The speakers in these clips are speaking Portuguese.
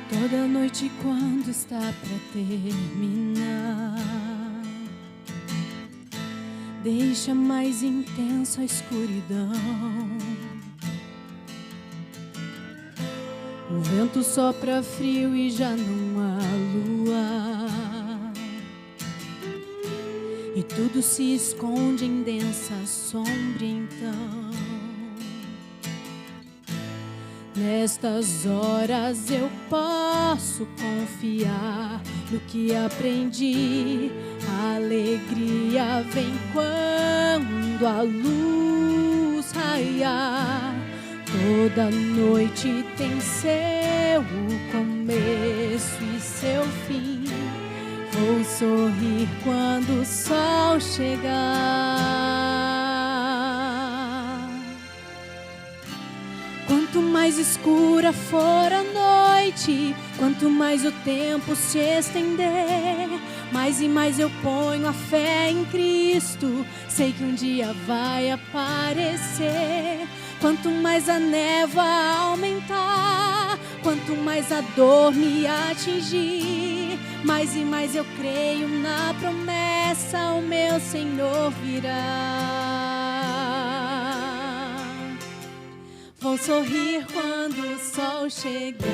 Toda noite quando está pra terminar, deixa mais intensa a escuridão. O vento sopra frio e já não há lua, e tudo se esconde em densa sombra. Então, nestas horas eu posso confiar no que aprendi. A alegria vem quando a luz raiar. Toda noite tem seu começo e seu fim. Vou sorrir quando o sol chegar. Quanto mais escura for a noite, quanto mais o tempo se estender, mais e mais eu ponho a fé em Cristo. Sei que um dia vai aparecer. Quanto mais a névoa aumentar, quanto mais a dor me atingir, mais e mais eu creio na promessa, o meu Senhor virá. Vou sorrir quando o sol chegar.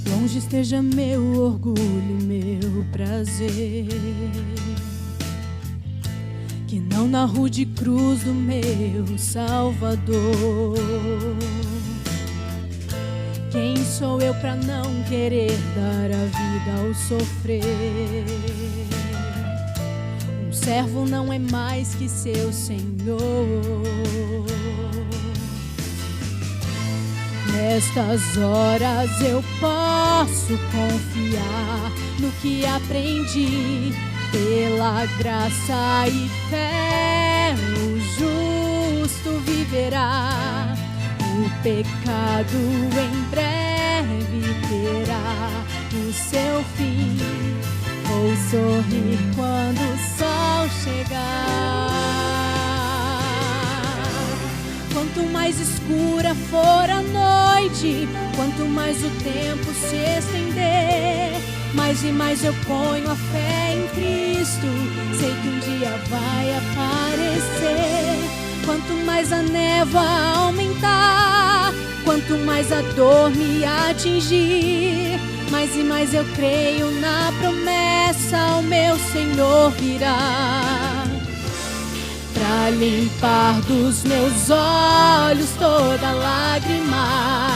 Longe esteja meu orgulho, meu prazer, que não na rude cruz do meu Salvador. Quem sou eu pra não querer dar a vida ao sofrer? Um servo não é mais que seu Senhor. Nestas horas eu posso confiar no que aprendi. Pela graça e fé o justo viverá. O pecado em breve terá o seu fim. Vou sorrir quando o sol chegar. Quanto mais escura for a noite, quanto mais o tempo se estender, mais e mais eu ponho a fé em Cristo. Sei que um dia vai aparecer. Quanto mais a névoa aumentar, quanto mais a dor me atingir, mais e mais eu creio na promessa, o meu Senhor virá. Pra limpar dos meus olhos toda lágrima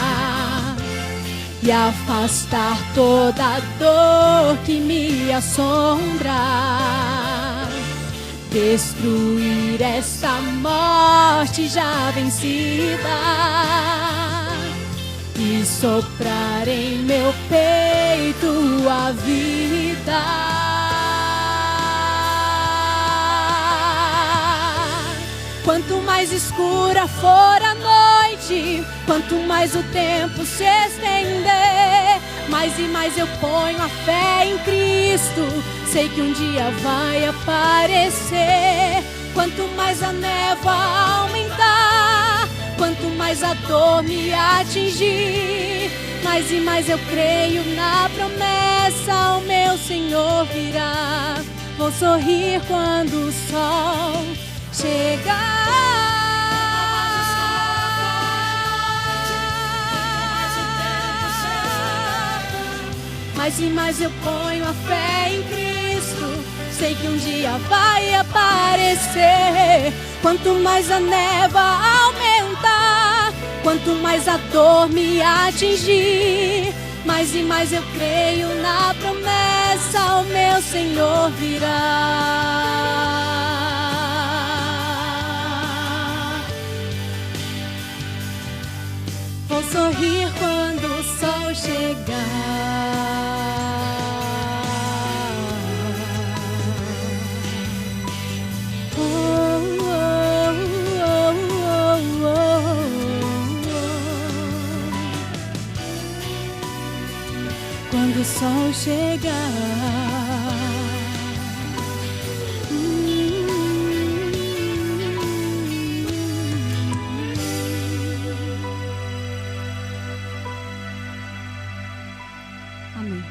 e afastar toda dor que me assombra, destruir esta morte já vencida e soprar em meu peito a vida. Quanto mais escura for a noite, quanto mais o tempo se estender, mais e mais eu ponho a fé em Cristo. Sei que um dia vai aparecer. Quanto mais a névoa aumentar, quanto mais a dor me atingir, mais e mais eu creio na promessa, o meu Senhor virá. Vou sorrir quando o sol chegar. Mais e mais eu ponho a fé em Cristo. Sei que um dia vai aparecer. Quanto mais a névoa aumentar, quanto mais a dor me atingir, mais e mais eu creio na promessa, o meu Senhor virá. Vou sorrir quando o sol chegar. quando o sol chegar. Amém.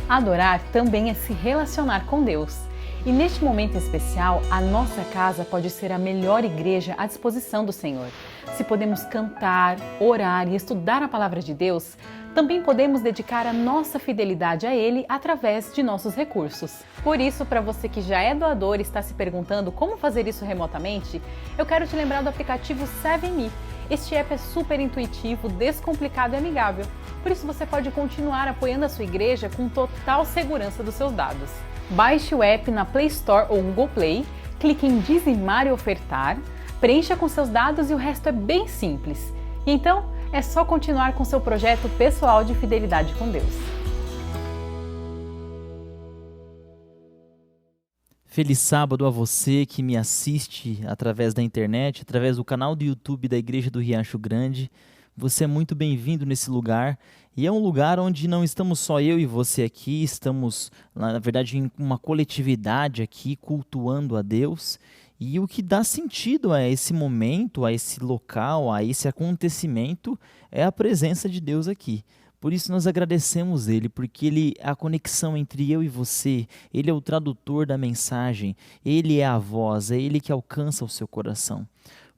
Adorar também é se relacionar com Deus. E neste momento especial, a nossa casa pode ser a melhor igreja à disposição do Senhor. Se podemos cantar, orar e estudar a palavra de Deus, também podemos dedicar a nossa fidelidade a Ele através de nossos recursos. Por isso, para você que já é doador e está se perguntando como fazer isso remotamente, eu quero te lembrar do aplicativo 7Me. Este app é super intuitivo, descomplicado e amigável. Por isso você pode continuar apoiando a sua igreja com total segurança dos seus dados. Baixe o app na Play Store ou Google Play, clique em dizimar e ofertar, preencha com seus dados e o resto é bem simples. E então, é só continuar com seu projeto pessoal de fidelidade com Deus. Feliz sábado a você que me assiste através da internet, através do canal do YouTube da Igreja do Riacho Grande. Você é muito bem-vindo nesse lugar, e é um lugar onde não estamos só eu e você aqui, estamos, na verdade, em uma coletividade aqui, cultuando a Deus, e o que dá sentido a esse momento, a esse local, a esse acontecimento, é a presença de Deus aqui. Por isso nós agradecemos Ele, porque Ele é a conexão entre eu e você, Ele é o tradutor da mensagem, Ele é a voz, é Ele que alcança o seu coração.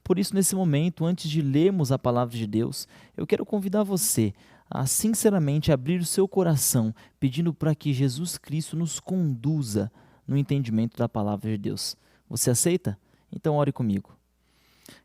Por isso, nesse momento, antes de lermos a palavra de Deus, eu quero convidar você a sinceramente abrir o seu coração, pedindo para que Jesus Cristo nos conduza no entendimento da palavra de Deus. Você aceita? Então ore comigo.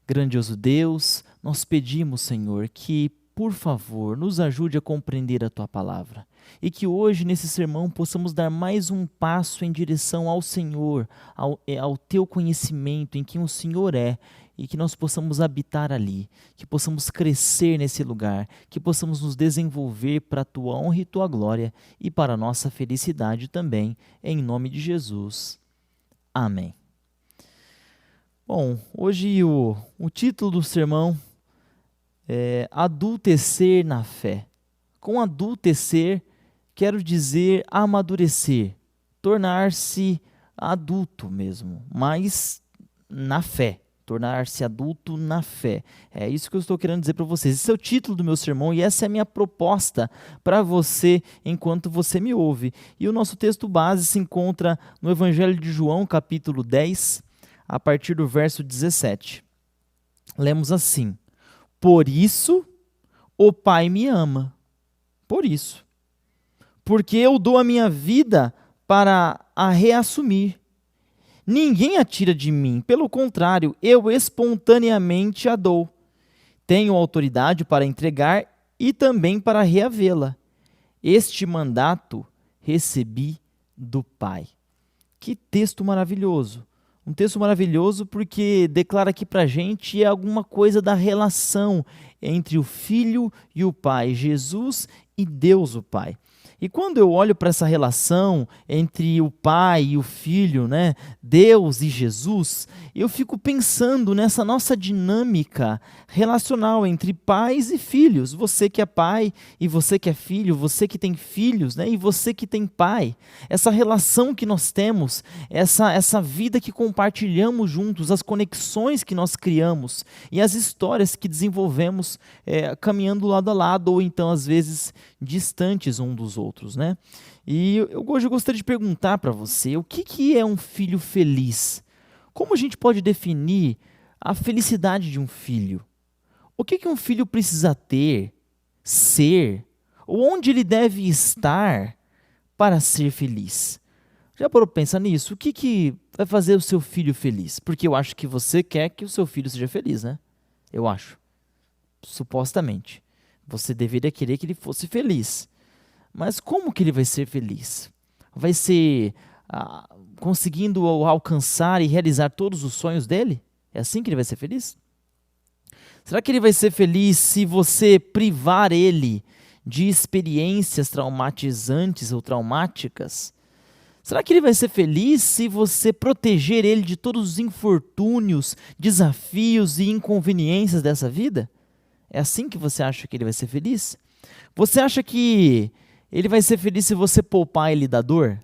Grandioso Deus, nós pedimos, Senhor, que, por favor, nos ajude a compreender a Tua palavra. E que hoje, nesse sermão, possamos dar mais um passo em direção ao Senhor, ao Teu conhecimento, em quem o Senhor é, e que nós possamos habitar ali, que possamos crescer nesse lugar, que possamos nos desenvolver para a Tua honra e Tua glória e para a nossa felicidade também, em nome de Jesus. Amém. Bom, hoje o título do sermão é Adultecer na Fé. Com adultecer, quero dizer amadurecer, tornar-se adulto mesmo, mas na fé. Tornar-se adulto na fé. É isso que eu estou querendo dizer para vocês. Esse é o título do meu sermão e essa é a minha proposta para você enquanto você me ouve. E o nosso texto base se encontra no Evangelho de João, capítulo 10, a partir do verso 17. Lemos assim: Por isso o Pai me ama. Por isso. Porque eu dou a minha vida para a reassumir. Ninguém a tira de mim, pelo contrário, eu espontaneamente a dou. Tenho autoridade para entregar e também para reavê-la. Este mandato recebi do Pai. Que texto maravilhoso! Um texto maravilhoso porque declara aqui para a gente alguma coisa da relação entre o Filho e o Pai, Jesus e Deus o Pai. E quando eu olho para essa relação entre o Pai e o Filho, né, Deus e Jesus, eu fico pensando nessa nossa dinâmica relacional entre pais e filhos. Você que é pai e você que é filho, você que tem filhos, né, e você que tem pai. Essa relação que nós temos, essa vida que compartilhamos juntos, as conexões que nós criamos e as histórias que desenvolvemos caminhando lado a lado ou então às vezes distantes um dos outros, né? E hoje eu gostaria de perguntar para você, o que é um filho feliz? Como a gente pode definir a felicidade de um filho? O que um filho precisa ter, ser, ou onde ele deve estar para ser feliz? Já parou para pensar nisso? O que vai fazer o seu filho feliz? Porque eu acho que você quer que o seu filho seja feliz, né? Eu acho. Supostamente. Você deveria querer que ele fosse feliz. Mas como que ele vai ser feliz? Vai ser conseguindo alcançar e realizar todos os sonhos dele? É assim que ele vai ser feliz? Será que ele vai ser feliz se você privar ele de experiências traumatizantes ou traumáticas? Será que ele vai ser feliz se você proteger ele de todos os infortúnios, desafios e inconveniências dessa vida? É assim que você acha que ele vai ser feliz? Você acha que ele vai ser feliz se você poupar ele da dor?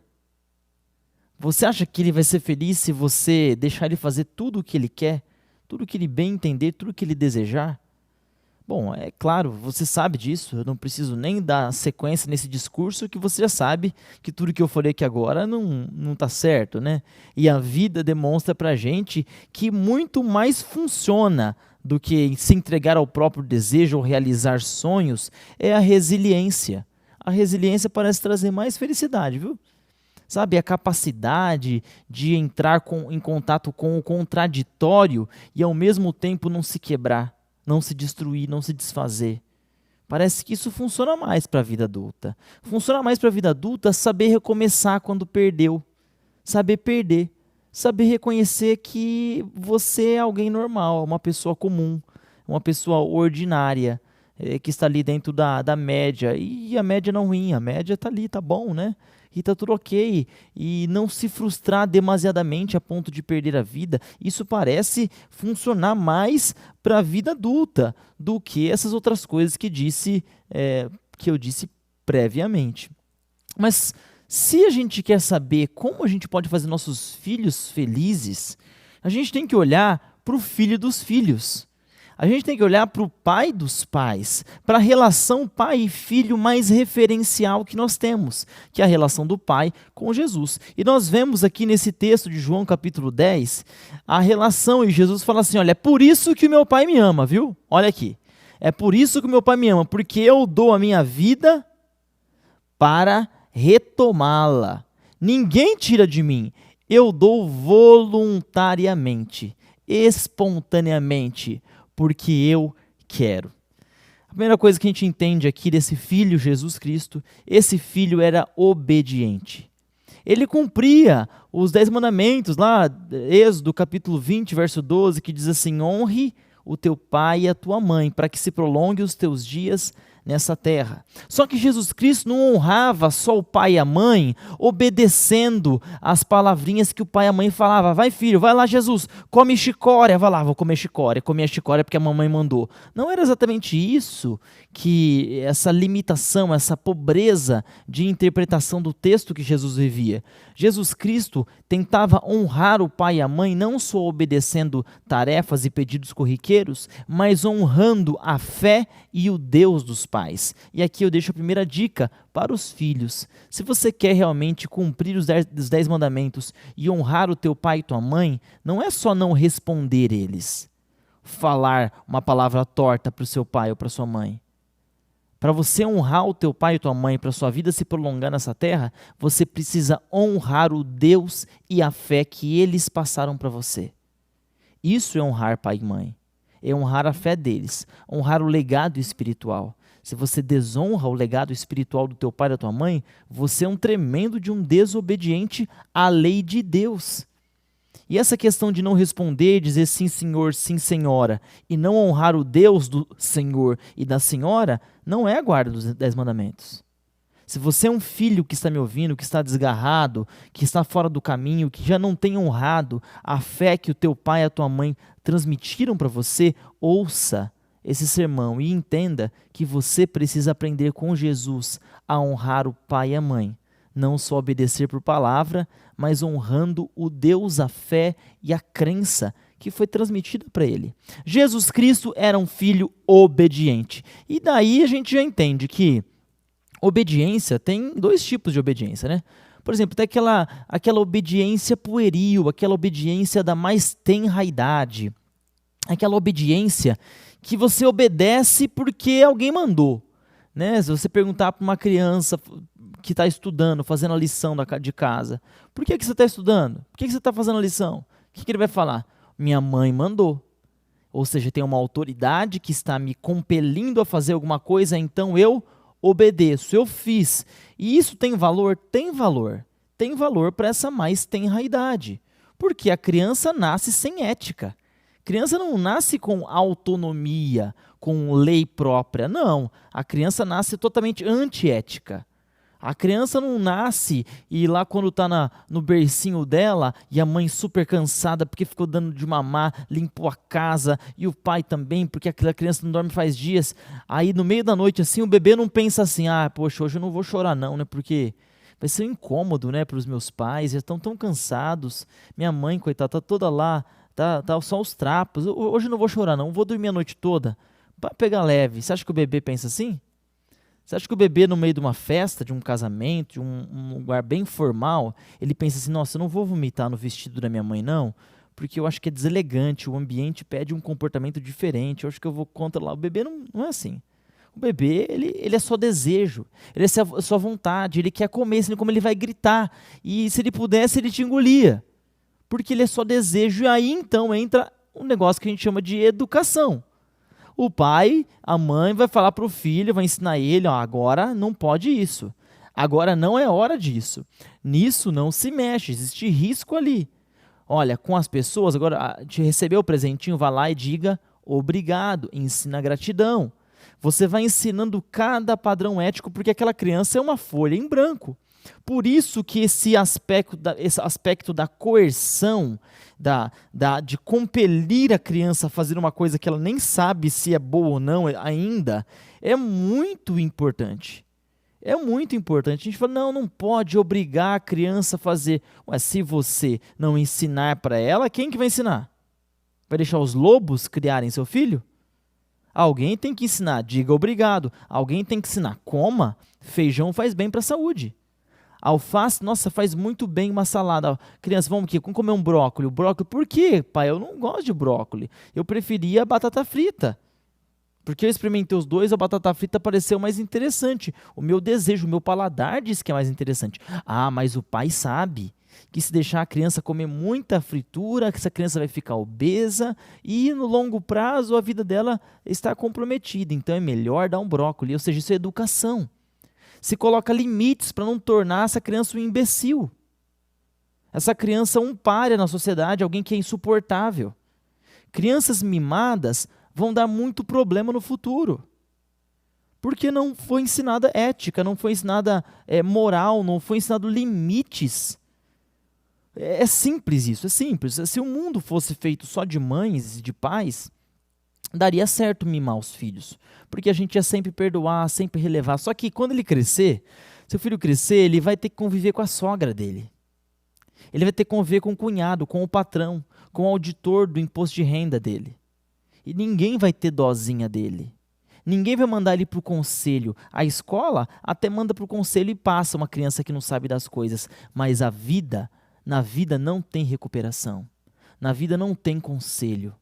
Você acha que ele vai ser feliz se você deixar ele fazer tudo o que ele quer? Tudo o que ele bem entender, tudo o que ele desejar? Bom, é claro, você sabe disso, eu não preciso nem dar sequência nesse discurso, que você já sabe que tudo que eu falei aqui agora não está certo, né? E a vida demonstra pra gente que muito mais funciona do que se entregar ao próprio desejo ou realizar sonhos é a resiliência. A resiliência parece trazer mais felicidade, viu? Sabe, a capacidade de entrar em contato com o contraditório e ao mesmo tempo não se quebrar, não se destruir, não se desfazer. Parece que isso funciona mais para a vida adulta. Funciona mais para a vida adulta saber recomeçar quando perdeu, saber perder, saber reconhecer que você é alguém normal, uma pessoa comum, uma pessoa ordinária, que está ali dentro da média. E a média não ruim, a média está ali, tá bom, né? E tá tudo ok, e não se frustrar demasiadamente a ponto de perder a vida, isso parece funcionar mais para a vida adulta do que essas outras coisas que eu disse previamente. Mas se a gente quer saber como a gente pode fazer nossos filhos felizes, a gente tem que olhar para o filho dos filhos. A gente tem que olhar para o pai dos pais, para a relação pai e filho mais referencial que nós temos, que é a relação do pai com Jesus. E nós vemos aqui nesse texto de João capítulo 10, a relação, e Jesus fala assim, olha, é por isso que o meu pai me ama, viu? Olha aqui, é por isso que o meu pai me ama, porque eu dou a minha vida para retomá-la. Ninguém tira de mim, eu dou voluntariamente, espontaneamente, porque eu quero. A primeira coisa que a gente entende aqui desse filho Jesus Cristo, esse filho era obediente. Ele cumpria os 10 mandamentos, lá, Êxodo capítulo 20, verso 12, que diz assim, honre o teu pai e a tua mãe, para que se prolongue os teus dias nessa terra. Só que Jesus Cristo não honrava só o pai e a mãe, obedecendo as palavrinhas que o pai e a mãe falavam. Vai filho, vai lá Jesus, come chicória. Vai lá, vou comer chicória. Comer a chicória porque a mamãe mandou. Não era exatamente isso, que essa limitação, essa pobreza de interpretação do texto que Jesus vivia. Jesus Cristo tentava honrar o pai e a mãe não só obedecendo tarefas e pedidos corriqueiros, mas honrando a fé e o Deus dos pais. E aqui eu deixo a primeira dica para os filhos. Se você quer realmente cumprir os 10 mandamentos e honrar o teu pai e tua mãe, não é só não responder eles, falar uma palavra torta para o seu pai ou para sua mãe. Para você honrar o teu pai e tua mãe, para sua vida se prolongar nessa terra, você precisa honrar o Deus e a fé que eles passaram para você. Isso é honrar pai e mãe. É honrar a fé deles, honrar o legado espiritual. Se você desonra o legado espiritual do teu pai e da tua mãe, você é um tremendo de um desobediente à lei de Deus. E essa questão de não responder, dizer sim senhor, sim senhora, e não honrar o Deus do senhor e da senhora, não é a guarda dos 10 mandamentos. Se você é um filho que está me ouvindo, que está desgarrado, que está fora do caminho, que já não tem honrado a fé que o teu pai e a tua mãe transmitiram para você, ouça esse sermão e entenda que você precisa aprender com Jesus a honrar o pai e a mãe. Não só obedecer por palavra, mas honrando o Deus, a fé e a crença que foi transmitida para ele. Jesus Cristo era um filho obediente. E daí a gente já entende que obediência tem 2 tipos de obediência, né? Por exemplo, tem aquela obediência pueril, aquela obediência da mais tenra idade, aquela obediência que você obedece porque alguém mandou, né? Se você perguntar para uma criança que está estudando, fazendo a lição de casa, por que você está estudando? Por que você está fazendo a lição? O que ele vai falar? Minha mãe mandou. Ou seja, tem uma autoridade que está me compelindo a fazer alguma coisa, então eu obedeço, eu fiz. E isso tem valor? Tem valor. Tem valor para essa mais tenra idade. Porque a criança nasce sem ética. A criança não nasce com autonomia, com lei própria. Não, a criança nasce totalmente antiética. A criança não nasce e lá quando está no bercinho dela e a mãe super cansada porque ficou dando de mamar, limpou a casa e o pai também porque aquela criança não dorme faz dias. Aí no meio da noite assim o bebê não pensa assim, poxa, hoje eu não vou chorar não, né? Porque vai ser um incômodo, né, para os meus pais, já estão tão cansados. Minha mãe, coitada, tá toda lá, tá só os trapos. Hoje eu não vou chorar não, vou dormir a noite toda. Para pegar leve. Você acha que o bebê pensa assim? Você acha que o bebê, no meio de uma festa, de um casamento, de um lugar bem formal, ele pensa assim, nossa, eu não vou vomitar no vestido da minha mãe, não, porque eu acho que é deselegante, o ambiente pede um comportamento diferente, eu acho que eu vou controlar. O bebê não é assim. O bebê, ele é só desejo, ele é só vontade, ele quer comer, senão como ele vai gritar, e se ele pudesse, ele te engolia, porque ele é só desejo, e aí então entra um negócio que a gente chama de educação. O pai, a mãe vai falar para o filho, vai ensinar ele, agora não pode isso. Agora não é hora disso. Nisso não se mexe, existe risco ali. Olha, com as pessoas, agora te recebeu o presentinho, vá lá e diga obrigado, ensina gratidão. Você vai ensinando cada padrão ético, porque aquela criança é uma folha em branco. Por isso que esse aspecto da coerção, de compelir a criança a fazer uma coisa que ela nem sabe se é boa ou não ainda, é muito importante. É muito importante. A gente fala, não pode obrigar a criança a fazer. Mas se você não ensinar para ela, quem que vai ensinar? Vai deixar os lobos criarem seu filho? Alguém tem que ensinar, diga obrigado. Alguém tem que ensinar, coma, feijão faz bem para a saúde. Alface, nossa, faz muito bem uma salada. Criança, vamos comer um brócolis. O brócolis, por quê, pai? Eu não gosto de brócolis. Eu preferia a batata frita. Porque eu experimentei os dois, a batata frita pareceu mais interessante. O meu desejo, o meu paladar diz que é mais interessante. Mas o pai sabe que se deixar a criança comer muita fritura, que essa criança vai ficar obesa e no longo prazo a vida dela está comprometida. Então é melhor dar um brócolis, ou seja, isso é educação. Se coloca limites para não tornar essa criança um imbecil. Essa criança um pária na sociedade, alguém que é insuportável. Crianças mimadas vão dar muito problema no futuro. Porque não foi ensinada ética, não foi ensinada moral, não foi ensinado limites. É simples isso, é simples. Se o mundo fosse feito só de mães e de pais, daria certo mimar os filhos, porque a gente ia sempre perdoar, sempre relevar. Só que quando ele crescer, seu filho crescer, ele vai ter que conviver com a sogra dele. Ele vai ter que conviver com o cunhado, com o patrão, com o auditor do imposto de renda dele. E ninguém vai ter dosinha dele. Ninguém vai mandar ele para o conselho. A escola até manda para o conselho e passa uma criança que não sabe das coisas. Mas na vida não tem recuperação. Na vida não tem conselho.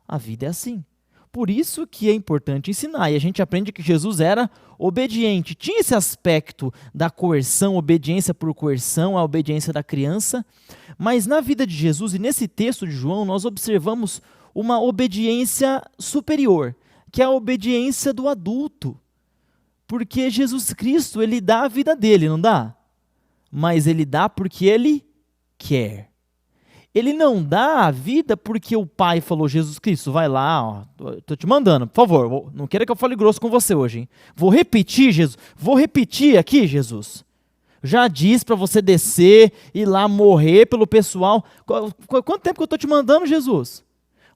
A vida é assim. Por isso que é importante ensinar. E a gente aprende que Jesus era obediente. Tinha esse aspecto da coerção, obediência por coerção, a obediência da criança. Mas na vida de Jesus, e nesse texto de João, nós observamos uma obediência superior, que é a obediência do adulto. Porque Jesus Cristo, ele dá a vida dele, não dá? Mas ele dá porque ele quer. Ele não dá a vida porque o pai falou, Jesus Cristo, vai lá, estou te mandando, por favor, não queira que eu fale grosso com você hoje, hein? Vou repetir, Jesus, vou repetir aqui, Jesus. Já disse para você descer, ir lá morrer pelo pessoal. Quanto tempo que eu estou te mandando, Jesus?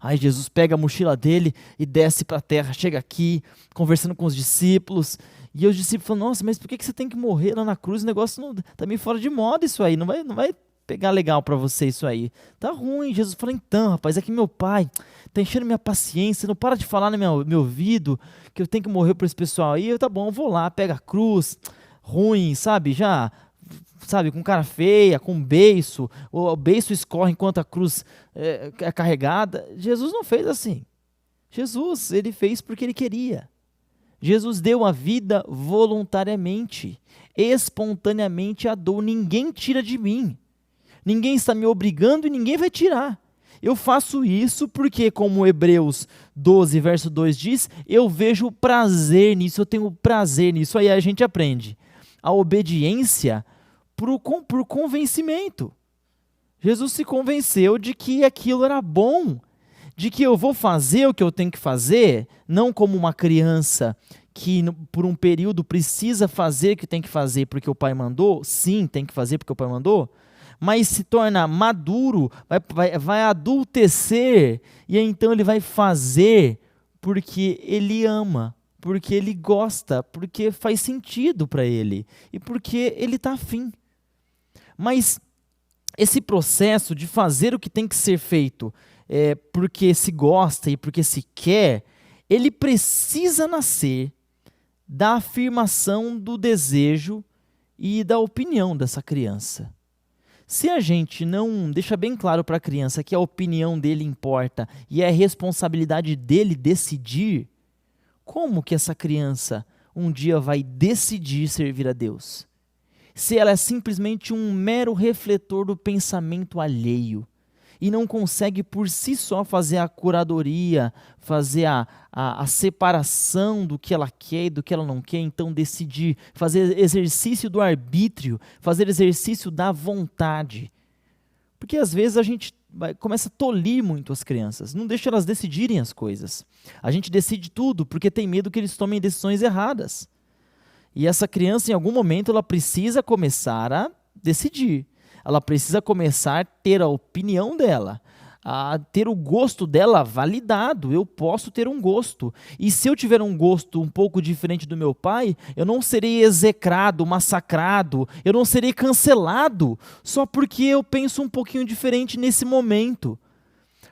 Aí Jesus pega a mochila dele e desce para a terra, chega aqui, conversando com os discípulos, e os discípulos falam, nossa, mas por que você tem que morrer lá na cruz? O negócio está meio fora de moda isso aí, não vai pegar legal para você isso aí. Tá ruim. Jesus fala, então, rapaz, é que meu pai tá enchendo minha paciência, não para de falar no meu ouvido que eu tenho que morrer por esse pessoal aí. Eu, tá bom, eu vou lá, pega a cruz, ruim, sabe, com cara feia, com beiço, o beiço escorre enquanto a cruz é carregada. Jesus não fez assim. Jesus, ele fez porque ele queria. Jesus deu a vida voluntariamente, espontaneamente a dor. Ninguém tira de mim. Ninguém está me obrigando e ninguém vai tirar. Eu faço isso porque, como Hebreus 12, verso 2 diz, eu vejo prazer nisso, eu tenho prazer nisso. Aí a gente aprende a obediência por convencimento. Jesus se convenceu de que aquilo era bom, de que eu vou fazer o que eu tenho que fazer, não como uma criança que por um período precisa fazer o que tem que fazer porque o pai mandou, sim, tem que fazer porque o pai mandou, mas se torna maduro, vai adultecer, e aí então ele vai fazer porque ele ama, porque ele gosta, porque faz sentido para ele, e porque ele está afim. Mas esse processo de fazer o que tem que ser feito porque se gosta e porque se quer, ele precisa nascer da afirmação do desejo e da opinião dessa criança. Se a gente não deixa bem claro para a criança que a opinião dele importa e é responsabilidade dele decidir, como que essa criança um dia vai decidir servir a Deus? Se ela é simplesmente um mero refletor do pensamento alheio e não consegue por si só fazer a curadoria, fazer a separação do que ela quer e do que ela não quer, então decidir, fazer exercício do arbítrio, fazer exercício da vontade. Porque às vezes a gente começa a tolir muito as crianças, não deixa elas decidirem as coisas. A gente decide tudo porque tem medo que eles tomem decisões erradas. E essa criança, em algum momento, ela precisa começar a decidir. Ela precisa começar a ter a opinião dela, a ter o gosto dela validado. Eu posso ter um gosto. E se eu tiver um gosto um pouco diferente do meu pai, eu não serei execrado, massacrado, eu não serei cancelado, só porque eu penso um pouquinho diferente nesse momento.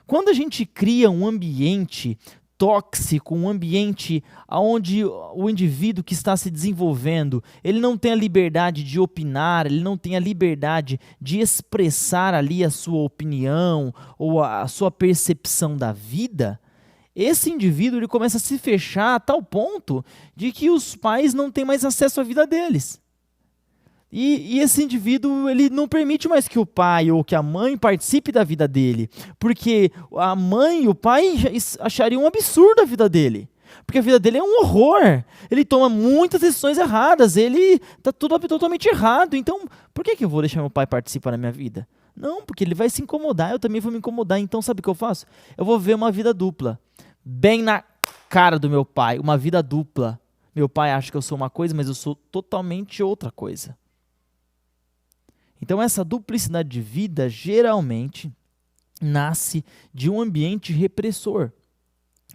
Quando a gente cria um ambiente tóxico, um ambiente onde o indivíduo que está se desenvolvendo, ele não tem a liberdade de opinar, ele não tem a liberdade de expressar ali a sua opinião ou a sua percepção da vida, esse indivíduo ele começa a se fechar a tal ponto de que os pais não têm mais acesso à vida deles. E esse indivíduo ele não permite mais que o pai ou que a mãe participe da vida dele, porque a mãe e o pai achariam um absurdo a vida dele, porque a vida dele é um horror, ele toma muitas decisões erradas, ele está tudo totalmente errado, então por que eu vou deixar meu pai participar da minha vida? Não, porque ele vai se incomodar, eu também vou me incomodar, então sabe o que eu faço? Eu vou ver uma vida dupla, bem na cara do meu pai, uma vida dupla. Meu pai acha que eu sou uma coisa, mas eu sou totalmente outra coisa. Então essa duplicidade de vida geralmente nasce de um ambiente repressor,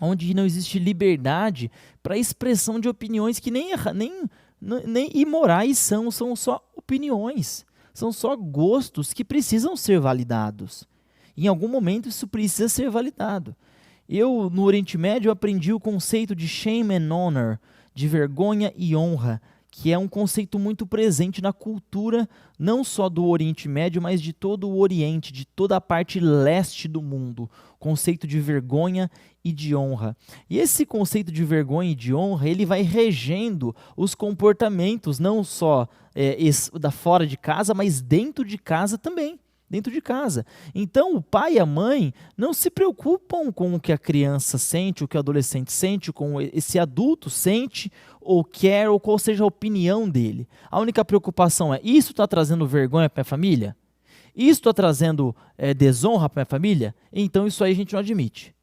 onde não existe liberdade para a expressão de opiniões que nem imorais são só opiniões, são só gostos que precisam ser validados. Em algum momento isso precisa ser validado. Eu, no Oriente Médio, aprendi o conceito de shame and honor, de vergonha e honra, que é um conceito muito presente na cultura, não só do Oriente Médio, mas de todo o Oriente, de toda a parte leste do mundo. Conceito de vergonha e de honra. E esse conceito de vergonha e de honra, ele vai regendo os comportamentos, não só da fora de casa, mas dentro de casa também. Dentro de casa. Então, o pai e a mãe não se preocupam com o que a criança sente, o que o adolescente sente, com esse adulto sente ou quer, ou qual seja a opinião dele. A única preocupação é, isso está trazendo vergonha para a minha família? Isso está trazendo desonra para a minha família? Então, isso aí a gente não admite.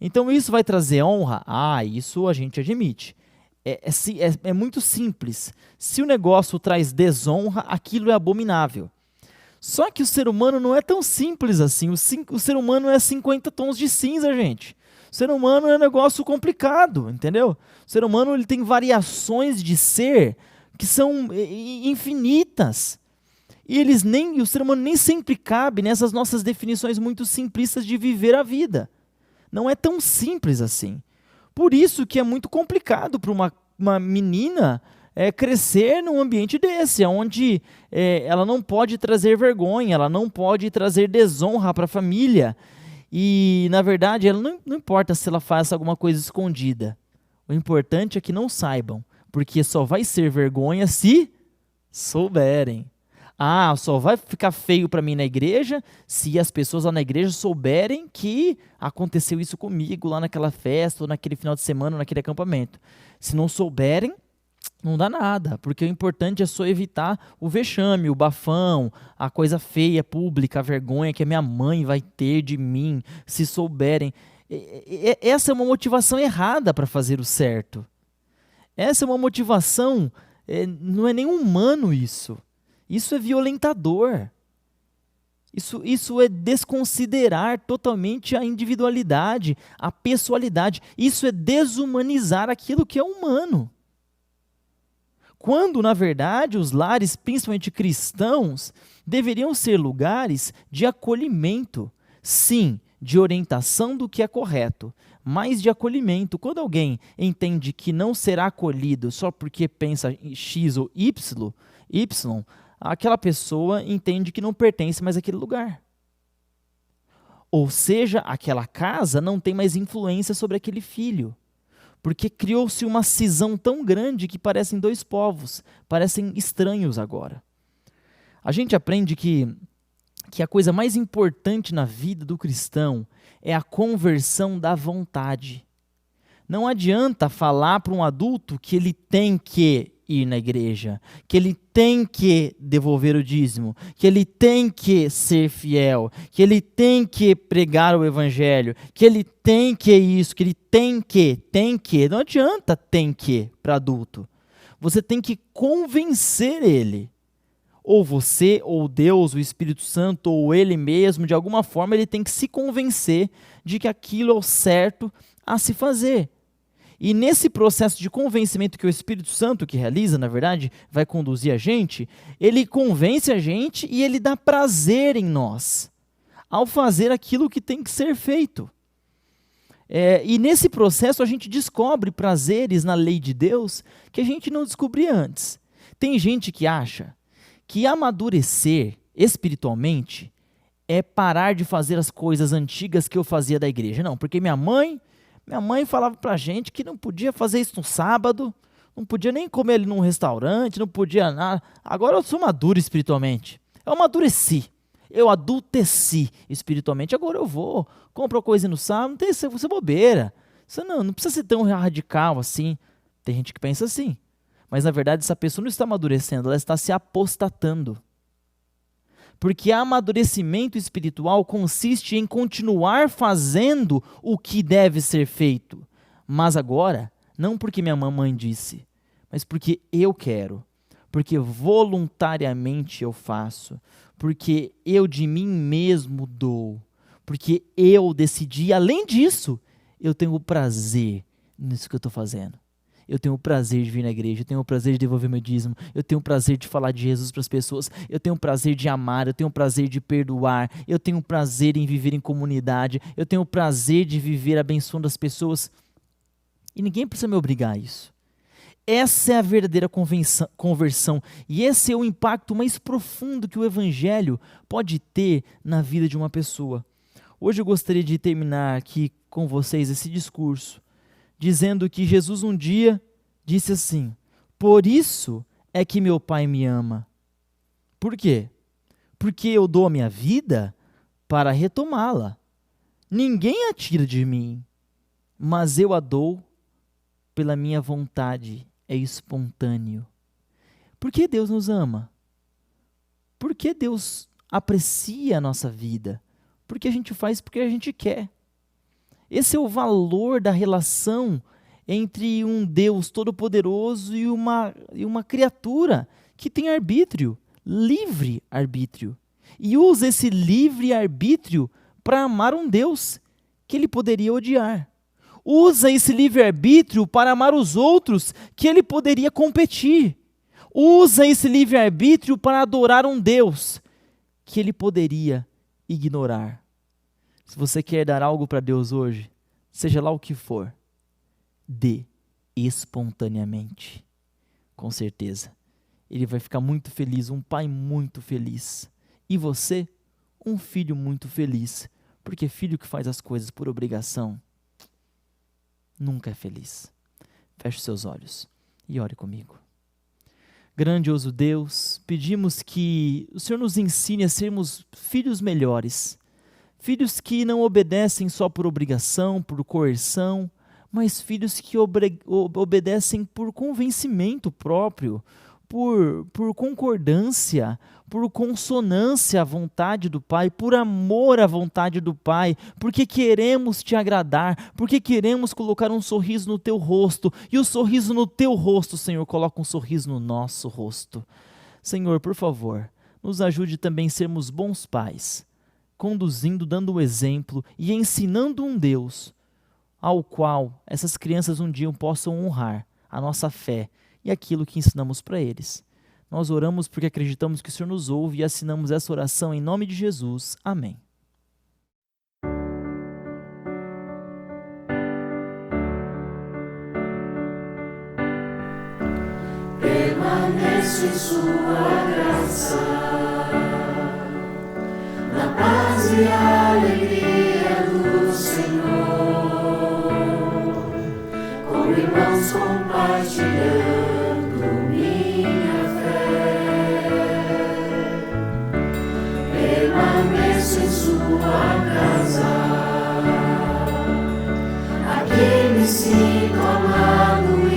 Então, isso vai trazer honra? Isso a gente admite. É muito simples. Se o negócio traz desonra, aquilo é abominável. Só que o ser humano não é tão simples assim. O ser humano é 50 tons de cinza, gente. O ser humano é um negócio complicado, entendeu? O ser humano ele tem variações de ser que são infinitas. E o ser humano nem sempre cabe nessas nossas definições muito simplistas de viver a vida. Não é tão simples assim. Por isso que é muito complicado para uma menina crescer num ambiente desse, onde ela não pode trazer vergonha, ela não pode trazer desonra para a família. E, na verdade, ela não importa se ela faz alguma coisa escondida. O importante é que não saibam, porque só vai ser vergonha se souberem. Só vai ficar feio para mim na igreja se as pessoas lá na igreja souberem que aconteceu isso comigo lá naquela festa, ou naquele final de semana, ou naquele acampamento. Se não souberem, não dá nada, porque o importante é só evitar o vexame, o bafão, a coisa feia, pública, a vergonha que a minha mãe vai ter de mim, se souberem. Essa é uma motivação errada para fazer o certo. Essa é uma motivação, não é nem humano isso. Isso é violentador. Isso é desconsiderar totalmente a individualidade, a pessoalidade. Isso é desumanizar aquilo que é humano. Quando, na verdade, os lares, principalmente cristãos, deveriam ser lugares de acolhimento. Sim, de orientação do que é correto, mas de acolhimento. Quando alguém entende que não será acolhido só porque pensa em X ou Y, aquela pessoa entende que não pertence mais àquele lugar. Ou seja, aquela casa não tem mais influência sobre aquele filho, porque criou-se uma cisão tão grande que parecem dois povos, parecem estranhos agora. A gente aprende que a coisa mais importante na vida do cristão é a conversão da vontade. Não adianta falar para um adulto que ele tem que ir na igreja, que ele tem que devolver o dízimo, que ele tem que ser fiel, que ele tem que pregar o evangelho, que ele tem que isso, que ele tem que. Não adianta tem que para adulto. Você tem que convencer ele. Ou você, ou Deus, o Espírito Santo, ou ele mesmo, de alguma forma ele tem que se convencer de que aquilo é o certo a se fazer. E nesse processo de convencimento que o Espírito Santo que realiza, na verdade, vai conduzir a gente, ele convence a gente e ele dá prazer em nós, ao fazer aquilo que tem que ser feito. E nesse processo a gente descobre prazeres na lei de Deus que a gente não descobria antes. Tem gente que acha que amadurecer espiritualmente é parar de fazer as coisas antigas que eu fazia da igreja. Não, porque minha mãe falava pra gente que não podia fazer isso no sábado, não podia nem comer ali num restaurante, não podia nada. Agora eu sou maduro espiritualmente. Eu amadureci, eu adulteci espiritualmente. Agora eu vou, compro coisa no sábado, não tem isso, você bobeira. Isso não precisa ser tão radical assim. Tem gente que pensa assim. Mas, na verdade, essa pessoa não está amadurecendo, ela está se apostatando. Porque amadurecimento espiritual consiste em continuar fazendo o que deve ser feito. Mas agora, não porque minha mamãe disse, mas porque eu quero. Porque voluntariamente eu faço. Porque eu de mim mesmo dou. Porque eu decidi. Além disso, eu tenho prazer nisso que eu estou fazendo. Eu tenho o prazer de vir na igreja, eu tenho o prazer de devolver meu dízimo, eu tenho o prazer de falar de Jesus para as pessoas, eu tenho o prazer de amar, eu tenho o prazer de perdoar, eu tenho o prazer em viver em comunidade, eu tenho o prazer de viver abençoando as pessoas. E ninguém precisa me obrigar a isso. Essa é a verdadeira conversão e esse é o impacto mais profundo que o evangelho pode ter na vida de uma pessoa. Hoje eu gostaria de terminar aqui com vocês esse discurso, dizendo que Jesus um dia disse assim: por isso é que meu Pai me ama. Por quê? Porque eu dou a minha vida para retomá-la. Ninguém a tira de mim, mas eu a dou pela minha vontade, é espontâneo. Por que Deus nos ama? Por que Deus aprecia a nossa vida? Porque a gente faz porque a gente quer. Esse é o valor da relação entre um Deus todo-poderoso e uma criatura que tem arbítrio, livre arbítrio. E usa esse livre arbítrio para amar um Deus que ele poderia odiar. Usa esse livre arbítrio para amar os outros que ele poderia competir. Usa esse livre arbítrio para adorar um Deus que ele poderia ignorar. Se você quer dar algo para Deus hoje, seja lá o que for, dê espontaneamente. Com certeza, Ele vai ficar muito feliz, um pai muito feliz. E você, um filho muito feliz, porque filho que faz as coisas por obrigação, nunca é feliz. Feche seus olhos e ore comigo. Grandioso Deus, pedimos que o Senhor nos ensine a sermos filhos melhores, filhos que não obedecem só por obrigação, por coerção, mas filhos que obedecem por convencimento próprio, por concordância, por consonância à vontade do Pai, por amor à vontade do Pai, porque queremos te agradar, porque queremos colocar um sorriso no teu rosto, e o sorriso no teu rosto, Senhor, coloca um sorriso no nosso rosto. Senhor, por favor, nos ajude também a sermos bons pais, conduzindo, dando o exemplo e ensinando um Deus ao qual essas crianças um dia possam honrar a nossa fé e aquilo que ensinamos para eles. Nós oramos porque acreditamos que o Senhor nos ouve e assinamos essa oração em nome de Jesus. Amém. Permanece em sua graça, na paz e alegria do Senhor, com irmãos compartilhando minha fé. Permaneço em sua casa, aqui me sinto amado e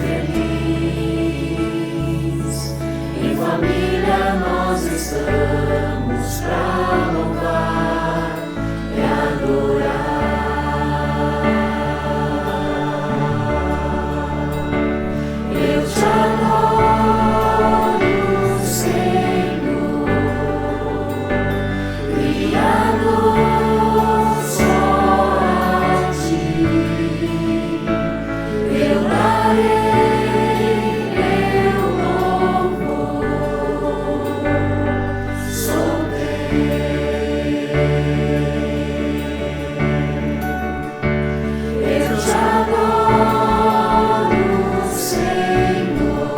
feliz. Em família nós estamos pra louvar e adorar. Eu te adoro, Senhor, Criador, só a ti eu darei meu louvor. Sou eu te adoro, Senhor,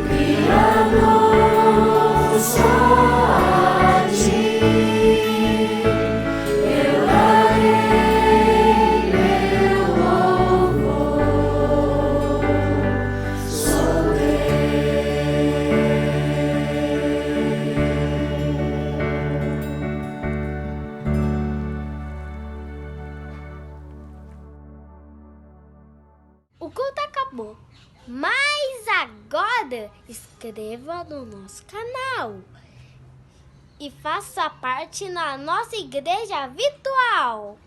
Criador, só a ti eu darei meu louvor. Sou O culto acabou, mas agora inscreva no nosso canal e faça parte na nossa igreja virtual.